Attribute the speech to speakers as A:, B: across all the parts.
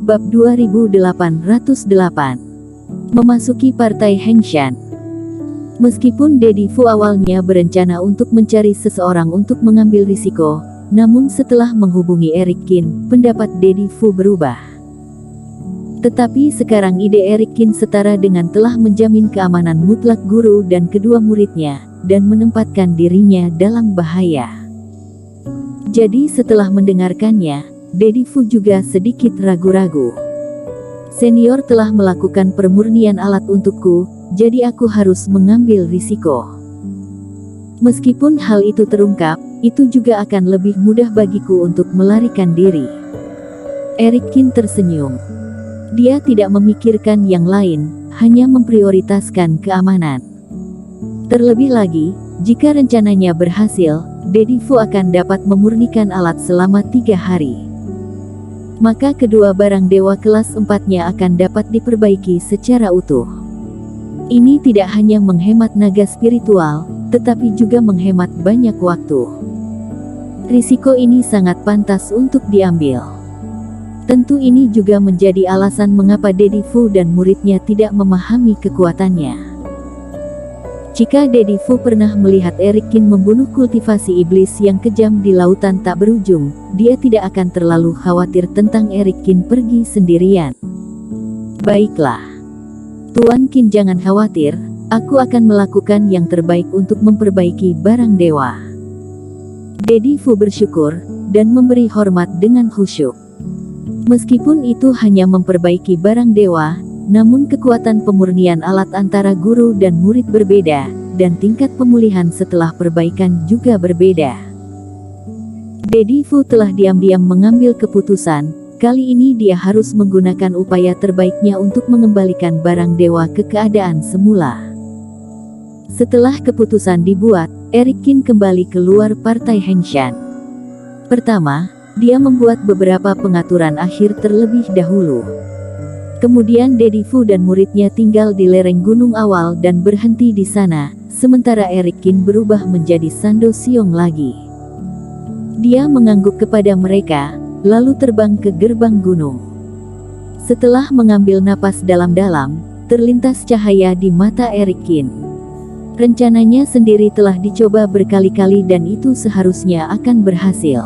A: Bab 2808. Memasuki Partai Hengshan. Meskipun Daddy Fu awalnya berencana untuk mencari seseorang untuk mengambil risiko, namun setelah menghubungi Eric Qin, pendapat Daddy Fu berubah. Tetapi sekarang ide Eric Qin setara dengan telah menjamin keamanan mutlak guru dan kedua muridnya, dan menempatkan dirinya dalam bahaya. Jadi setelah mendengarkannya, Daddy Fu juga sedikit ragu-ragu. Senior telah melakukan pemurnian alat untukku, jadi aku harus mengambil risiko. Meskipun hal itu terungkap, itu juga akan lebih mudah bagiku untuk melarikan diri. Eric Qin tersenyum. Dia tidak memikirkan yang lain, hanya memprioritaskan keamanan. Terlebih lagi, jika rencananya berhasil, Daddy Fu akan dapat memurnikan alat selama 3 hari. Maka kedua barang dewa kelas 4-nya akan dapat diperbaiki secara utuh. Ini tidak hanya menghemat naga spiritual, tetapi juga menghemat banyak waktu. Risiko ini sangat pantas untuk diambil. Tentu ini juga menjadi alasan mengapa Daddy Fu dan muridnya tidak memahami kekuatannya. Jika Daddy Fu pernah melihat Eric Qin membunuh kultivasi iblis yang kejam di lautan tak berujung, dia tidak akan terlalu khawatir tentang Eric Qin pergi sendirian. Baiklah. Tuan Qin, jangan khawatir, aku akan melakukan yang terbaik untuk memperbaiki barang dewa. Daddy Fu bersyukur, dan memberi hormat dengan khusyuk. Meskipun itu hanya memperbaiki barang dewa, namun kekuatan pemurnian alat antara guru dan murid berbeda, dan tingkat pemulihan setelah perbaikan juga berbeda. Daddy Fu telah diam-diam mengambil keputusan, kali ini dia harus menggunakan upaya terbaiknya untuk mengembalikan barang dewa ke keadaan semula. Setelah keputusan dibuat, Eric Qin kembali keluar Partai Hengshan. Pertama, dia membuat beberapa pengaturan akhir terlebih dahulu. Kemudian Daddy Fu dan muridnya tinggal di lereng gunung awal dan berhenti di sana, sementara Eric Qin berubah menjadi Sando Siong lagi. Dia mengangguk kepada mereka, lalu terbang ke gerbang gunung. Setelah mengambil napas dalam-dalam, terlintas cahaya di mata Eric Qin. Rencananya sendiri telah dicoba berkali-kali dan itu seharusnya akan berhasil.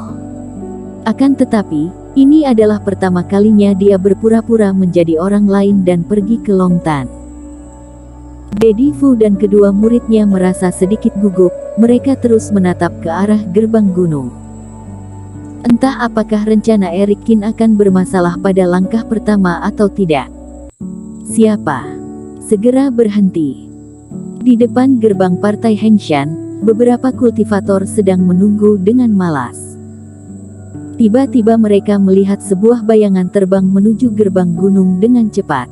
A: Akan tetapi, ini adalah pertama kalinya dia berpura-pura menjadi orang lain dan pergi ke Longtan. Daddy Fu dan kedua muridnya merasa sedikit gugup, mereka terus menatap ke arah gerbang gunung. Entah apakah rencana Eric Qin akan bermasalah pada langkah pertama atau tidak. Siapa? Segera berhenti. Di depan gerbang Partai Hengshan, beberapa kultivator sedang menunggu dengan malas. Tiba-tiba mereka melihat sebuah bayangan terbang menuju gerbang gunung dengan cepat.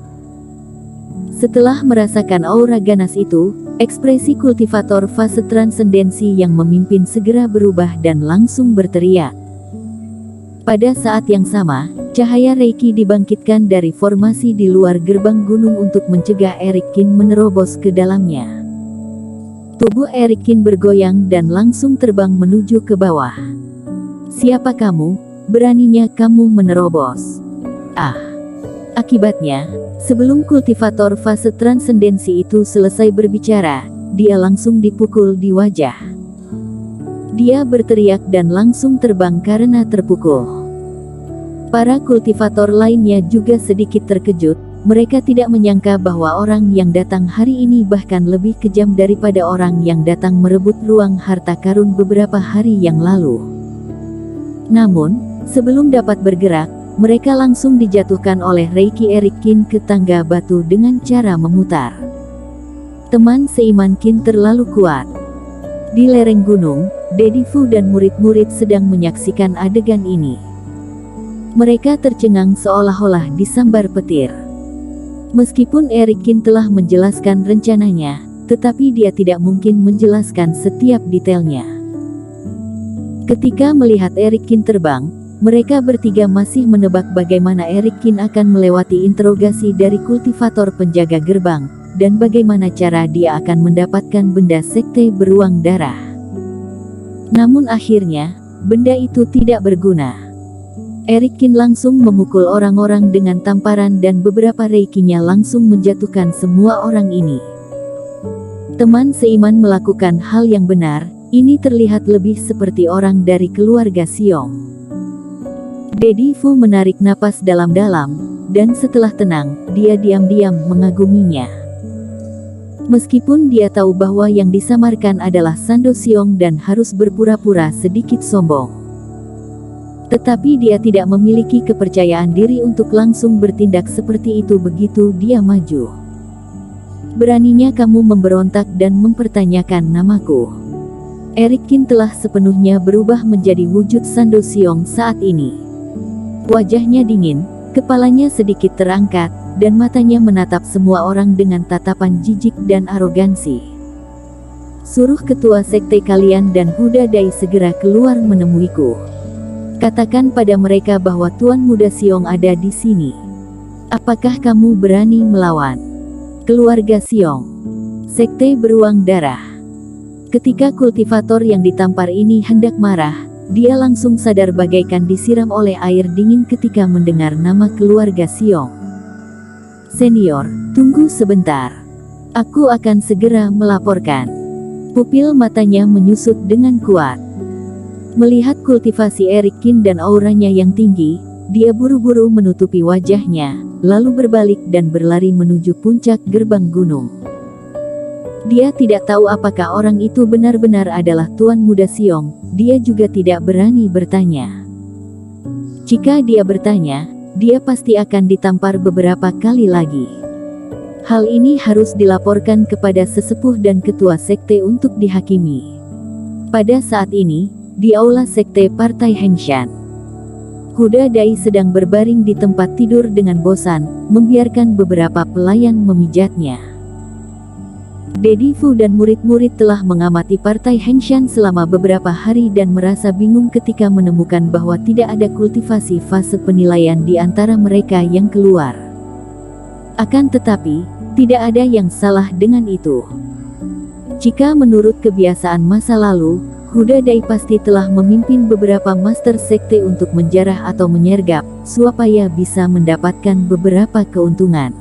A: Setelah merasakan aura ganas itu, ekspresi kultivator fase transendensi yang memimpin segera berubah dan langsung berteriak. Pada saat yang sama, cahaya Reiki dibangkitkan dari formasi di luar gerbang gunung untuk mencegah Eric Qin menerobos ke dalamnya. Tubuh Eric Qin bergoyang dan langsung terbang menuju ke bawah. Siapa kamu? Beraninya kamu menerobos. Akibatnya, sebelum kultivator fase transendensi itu selesai berbicara, dia langsung dipukul di wajah. Dia berteriak dan langsung terbang karena terpukul. Para kultivator lainnya juga sedikit terkejut, mereka tidak menyangka bahwa orang yang datang hari ini bahkan lebih kejam daripada orang yang datang merebut ruang harta karun beberapa hari yang lalu. Namun, sebelum dapat bergerak, mereka langsung dijatuhkan oleh Reiki Eric Qin ke tangga batu dengan cara memutar. Teman seiman Qin terlalu kuat. Di lereng gunung, Daddy Fu dan murid-murid sedang menyaksikan adegan ini. Mereka tercengang seolah-olah disambar petir. Meskipun Eric Qin telah menjelaskan rencananya, tetapi dia tidak mungkin menjelaskan setiap detailnya. Ketika melihat Eric Qin terbang, mereka bertiga masih menebak bagaimana Eric Qin akan melewati interogasi dari kultivator penjaga gerbang, dan bagaimana cara dia akan mendapatkan benda sekte beruang darah. Namun akhirnya, benda itu tidak berguna. Eric Kin langsung memukul orang-orang dengan tamparan dan beberapa reikinya langsung menjatuhkan semua orang ini. Teman seiman melakukan hal yang benar, ini terlihat lebih seperti orang dari keluarga Xiong. Daddy Fu menarik napas dalam-dalam, dan setelah tenang, dia diam-diam mengaguminya. Meskipun dia tahu bahwa yang disamarkan adalah Sando Xiong dan harus berpura-pura sedikit sombong. Tetapi dia tidak memiliki kepercayaan diri untuk langsung bertindak seperti itu begitu dia maju. Beraninya kamu memberontak dan mempertanyakan namaku. Eric Kin telah sepenuhnya berubah menjadi wujud Sando Xiong saat ini. Wajahnya dingin, kepalanya sedikit terangkat, dan matanya menatap semua orang dengan tatapan jijik dan arogansi. Suruh ketua sekte kalian dan Huda Dai segera keluar menemuiku. Katakan pada mereka bahwa Tuan Muda Xiong ada di sini. Apakah kamu berani melawan keluarga Xiong, sekte beruang darah? Ketika kultivator yang ditampar ini hendak marah, dia langsung sadar bagaikan disiram oleh air dingin ketika mendengar nama keluarga Xiong. Senior, tunggu sebentar. Aku akan segera melaporkan. Pupil matanya menyusut dengan kuat. Melihat kultivasi Eric Kin dan auranya yang tinggi, dia buru-buru menutupi wajahnya, lalu berbalik dan berlari menuju puncak gerbang gunung. Dia tidak tahu apakah orang itu benar-benar adalah Tuan Muda Xiong, dia juga tidak berani bertanya. Jika dia bertanya, dia pasti akan ditampar beberapa kali lagi. Hal ini harus dilaporkan kepada sesepuh dan ketua sekte untuk dihakimi. Pada saat ini, di aula sekte Partai Hengshan, Huda Dai sedang berbaring di tempat tidur dengan bosan, membiarkan beberapa pelayan memijatnya. Daddy Fu dan murid-murid telah mengamati Partai Hengshan selama beberapa hari dan merasa bingung ketika menemukan bahwa tidak ada kultivasi fase penilaian di antara mereka yang keluar. Akan tetapi, tidak ada yang salah dengan itu. Jika menurut kebiasaan masa lalu, Huda Dai pasti telah memimpin beberapa master sekte untuk menjarah atau menyergap, supaya bisa mendapatkan beberapa keuntungan.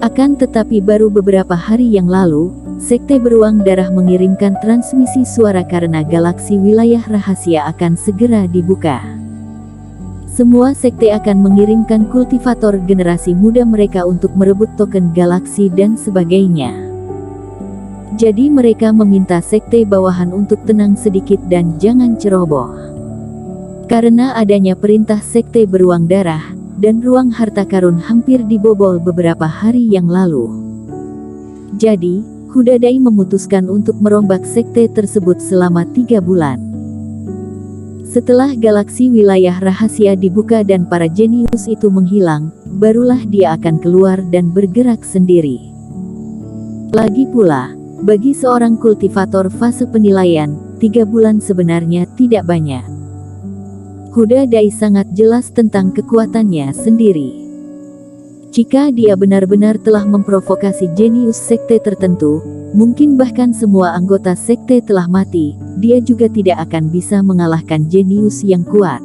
A: Akan tetapi baru beberapa hari yang lalu, sekte beruang darah mengirimkan transmisi suara karena galaksi wilayah rahasia akan segera dibuka. Semua sekte akan mengirimkan kultivator generasi muda mereka untuk merebut token galaksi dan sebagainya. Jadi mereka meminta sekte bawahan untuk tenang sedikit dan jangan ceroboh. Karena adanya perintah sekte beruang darah, dan ruang harta karun hampir dibobol beberapa hari yang lalu. Jadi, Huda Dai memutuskan untuk merombak sekte tersebut selama 3 bulan. Setelah galaksi wilayah rahasia dibuka dan para jenius itu menghilang, barulah dia akan keluar dan bergerak sendiri. Lagi pula, bagi seorang kultivator fase penilaian, 3 bulan sebenarnya tidak banyak. Huda Dai sangat jelas tentang kekuatannya sendiri. Jika dia benar-benar telah memprovokasi jenius sekte tertentu, mungkin bahkan semua anggota sekte telah mati, dia juga tidak akan bisa mengalahkan jenius yang kuat.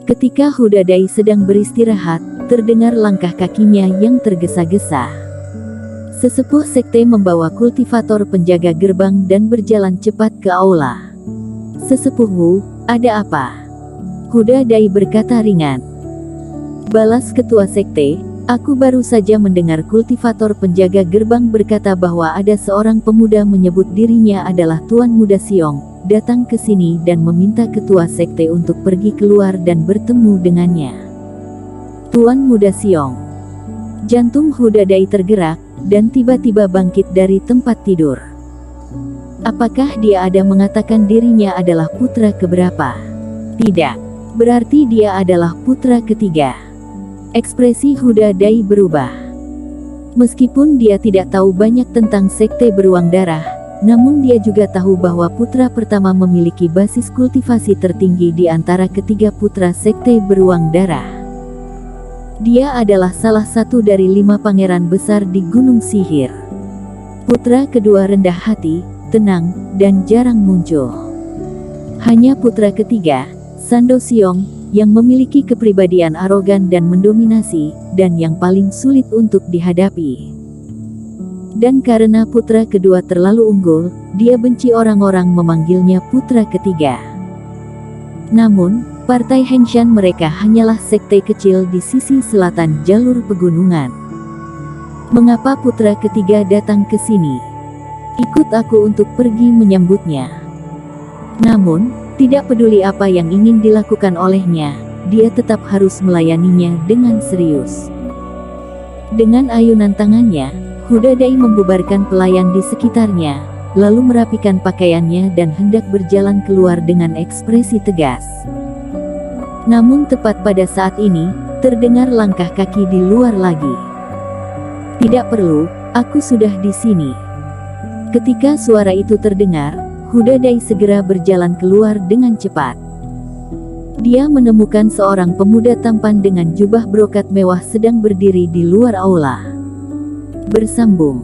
A: Ketika Huda Dai sedang beristirahat, terdengar langkah kakinya yang tergesa-gesa. Sesepuh sekte membawa kultivator penjaga gerbang dan berjalan cepat ke aula. Sesepuh Wu, ada apa? Huda Dai berkata ringan. Balas ketua sekte, aku baru saja mendengar kultivator penjaga gerbang berkata bahwa ada seorang pemuda menyebut dirinya adalah Tuan Muda Xiong, datang ke sini dan meminta ketua sekte untuk pergi keluar dan bertemu dengannya. Tuan Muda Xiong. Jantung Huda Dai tergerak, dan tiba-tiba bangkit dari tempat tidur. Apakah dia ada mengatakan dirinya adalah putra keberapa? Tidak. Berarti dia adalah putra ketiga. Ekspresi Huda Dai berubah. Meskipun dia tidak tahu banyak tentang sekte beruang darah, namun dia juga tahu bahwa putra pertama memiliki basis kultivasi tertinggi di antara ketiga putra sekte beruang darah. Dia adalah salah satu dari 5 pangeran besar di Gunung Sihir. Putra kedua rendah hati, tenang, dan jarang muncul. Hanya putra ketiga, Sando Xiong, yang memiliki kepribadian arogan dan mendominasi, dan yang paling sulit untuk dihadapi. Dan karena putra kedua terlalu unggul, dia benci orang-orang memanggilnya putra ketiga. Namun, Partai Henshan mereka hanyalah sekte kecil di sisi selatan jalur pegunungan. Mengapa putra ketiga datang ke sini? Ikut aku untuk pergi menyambutnya. Namun, tidak peduli apa yang ingin dilakukan olehnya, dia tetap harus melayaninya dengan serius. Dengan ayunan tangannya, Hudadai membubarkan pelayan di sekitarnya, lalu merapikan pakaiannya dan hendak berjalan keluar dengan ekspresi tegas. Namun tepat pada saat ini, terdengar langkah kaki di luar lagi. Tidak perlu, aku sudah di sini. Ketika suara itu terdengar, Hudadai segera berjalan keluar dengan cepat. Dia menemukan seorang pemuda tampan dengan jubah brokat mewah sedang berdiri di luar aula. Bersambung.